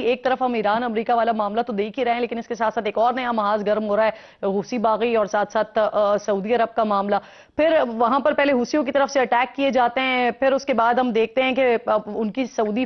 ایک طرف ہم ایران امریکہ والا معاملہ تو دیکھ ہی رہے ہیں، لیکن اس کے ساتھ ساتھ ایک اور نیا محاذ گرم ہو رہا ہے، حوثی باغی اور ساتھ ساتھ سعودی عرب کا معاملہ. پھر وہاں پر پہلے حوثیوں کی طرف سے اٹیک کیے جاتے ہیں، پھر اس کے بعد ہم دیکھتے ہیں کہ ان کی سعودی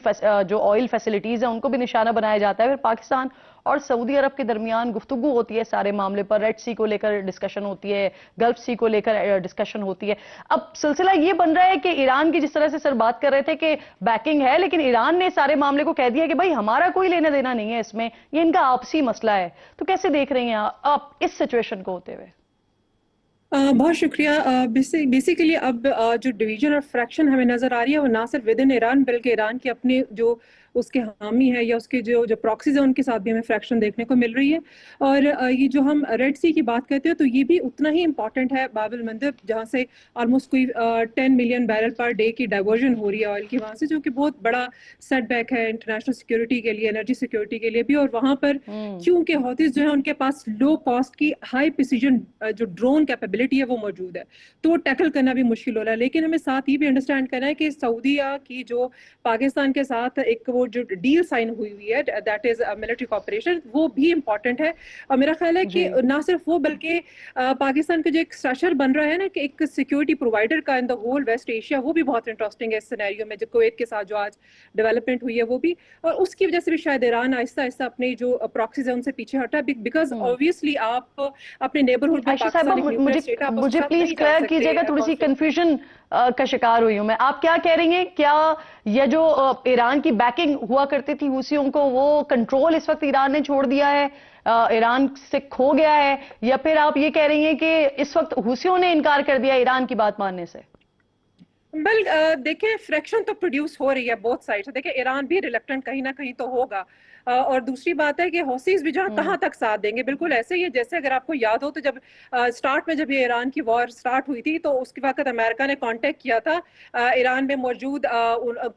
جو آئل فیسلٹیز ہیں ان کو بھی نشانہ بنایا جاتا ہے. پھر پاکستان اور سعودی عرب کے درمیان گفتگو ہوتی ہے سارے معاملے پر، ریڈ سی کو لے کر ڈسکشن ہوتی ہے، گلف سی کو لے کر ڈسکشن ہوتی ہے. اب سلسلہ یہ بن رہا ہے کہ ایران کی جس طرح سے سر بات کر رہے تھے کہ بیکنگ ہے، لیکن ایران نے سارے معاملے کو کہہ دیا کہ بھائی ہمارا کوئی لینا دینا نہیں ہے اس میں، یہ ان کا آپسی مسئلہ ہے. تو کیسے دیکھ رہی ہیں آپ اس سچویشن کو ہوتے ہوئے؟ بہت شکریہ. بیسیکلی اب جو ڈویژن اور فریکشن ہمیں نظر آ رہی ہے وہ نہ صرف ود ان ایران بلکہ ایران کے اپنے جو اس کے حامی ہے یا اس کے جو پراکسیز ہیں ان کے ساتھ بھی ہمیں فریکشن دیکھنے کو مل رہی ہے. اور یہ جو ہم ریڈ سی کی بات کرتے ہیں تو یہ بھی اتنا ہی امپورٹنٹ ہے باب المندب، جہاں سے آلموسٹ کوئی 10 ملین بیرل پر ڈے کی ڈائیورژن ہو رہی ہے آئل کی وہاں سے، جو کہ بہت بڑا سیٹ بیک ہے انٹرنیشنل سیکورٹی کے لیے، انرجی سیکورٹی کے لیے بھی. اور وہاں پر کیونکہ حوثیز جو ہیں ان کے پاس لو کاسٹ کی ہائی پریسیجن جو ڈرون کیپیبلٹی ہے وہ موجود ہے، تو وہ ٹیکل کرنا بھی مشکل ہو رہا ہے. لیکن ہمیں ساتھ یہ بھی انڈرسٹینڈ کرنا ہے کہ سعودیہ کی جو پاکستان کے ساتھ ایک وہ جو ڈیل سائن ہوئی ہے دیٹ از ملٹری کوآپریشن، وہ بھی امپورٹنٹ ہے. اور میرا خیال ہے کہ نہ صرف وہ بلکہ پاکستان کا جو ایک اسٹرکچر بن رہا ہے نا کہ ایک سیکورٹی پرووائڈر کا ان دا ہول ویسٹ ایشیا، وہ بھی بہت انٹرسٹنگ ہے اس سینیریو میں، جو کویت کے ساتھ جو آج ڈیولپمنٹ ہوئی ہے وہ بھی. اور اس کی وجہ سے بھی شاید ایران آہستہ آہستہ اپنے جو پراکسیز ہیں ان سے پیچھے ہٹا، بیکاز آبویسلی آپ اپنے نیبرہڈ میں عائشہ پاکستان ایک صاحبہ نیوکلیئر اسٹیٹ، آپ اس کے مجھے ساتھ پلیز نہیں جا کلیئر کیجئے سکتے گا، تھوڑی سی کانفلکٹ. کنفیوژن کا شکار ہوئی ہوں میں. آپ کیا کہہ رہی ہیں؟ کیا یہ جو ایران کی بیکنگ ہوا کرتی تھی حوثیوں کو، وہ کنٹرول اس وقت ایران نے چھوڑ دیا ہے، ایران سے کھو گیا ہے، یا پھر آپ یہ کہہ رہی ہیں کہ اس وقت حوثیوں نے انکار کر دیا ایران کی بات ماننے سے؟ دیکھیں فریکشن تو پروڈیوس ہو رہی ہے بہت سائڈ سے. دیکھیں ایران بھی ریلیکٹنٹ کہیں نہ کہیں تو ہوگا. اور دوسری بات ہے کہ حوثیز بھی جہاں کہاں تک ساتھ دیں گے. بالکل ایسے ہی ہے جیسے اگر آپ کو یاد ہو تو جب سٹارٹ میں جب یہ ایران کی وار سٹارٹ ہوئی تھی تو اس کے وقت امریکہ نے کانٹیکٹ کیا تھا ایران میں موجود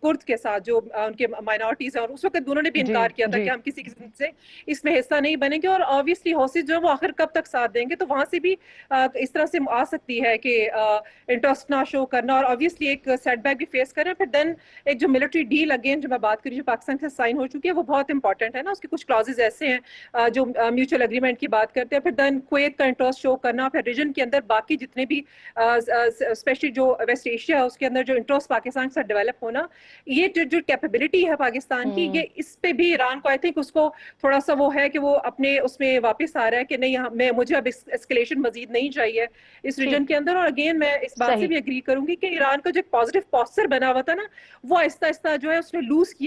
کرد کے ساتھ جو ان کے مائنورٹیز ہیں، اور اس وقت انہوں نے بھی انکار کیا تھا کہ ہم کسی قسم سے اس میں حصہ نہیں بنیں گے. اور آبویسلی حوثیز جو ہے وہ آخر کب تک ساتھ دیں گے، تو وہاں سے بھی اس طرح سے آ سکتی ہے کہ انٹرسٹ نہ شو کرنا، اور آبویسلی ایک سیٹ بیک بھی فیس کریں. پھر دین ایک جو ملٹری ڈیل اگین جو میں بات کری جو پاکستان سے سائن ہو چکی ہے وہ بہت امپورٹنٹ ہے نا. اس کے کچھ کلازز ایسے ہیں جو میوچل اگریمنٹ کی بات کرتے ہیں. پھر دین کویت کا انٹرسٹ شو کرنا، پھر ریجن کے اندر باقی جتنے بھی اسپیشلی جو ویسٹ ایشیا ہے اس کے اندر جو انٹرسٹ پاکستان کے ساتھ ڈیولپ ہونا، یہ جو کیپیبلٹی ہے پاکستان کی، یہ اس پہ بھی ایران کو آئی تھنک اس کو تھوڑا سا وہ ہے کہ وہ اپنے اس میں واپس آ رہا ہے کہ نہیں مجھے اب اسکلیشن مزید نہیں چاہیے اس ریجن کے اندر. اور اگین میں اس بات سے بھی اگری کروں گی کہ ایران کا جو ایک پازیٹیو پوسچر بنا ہوا تھا نا، وہ آہستہ آہستہ جو ہے اس نے لوز کیا.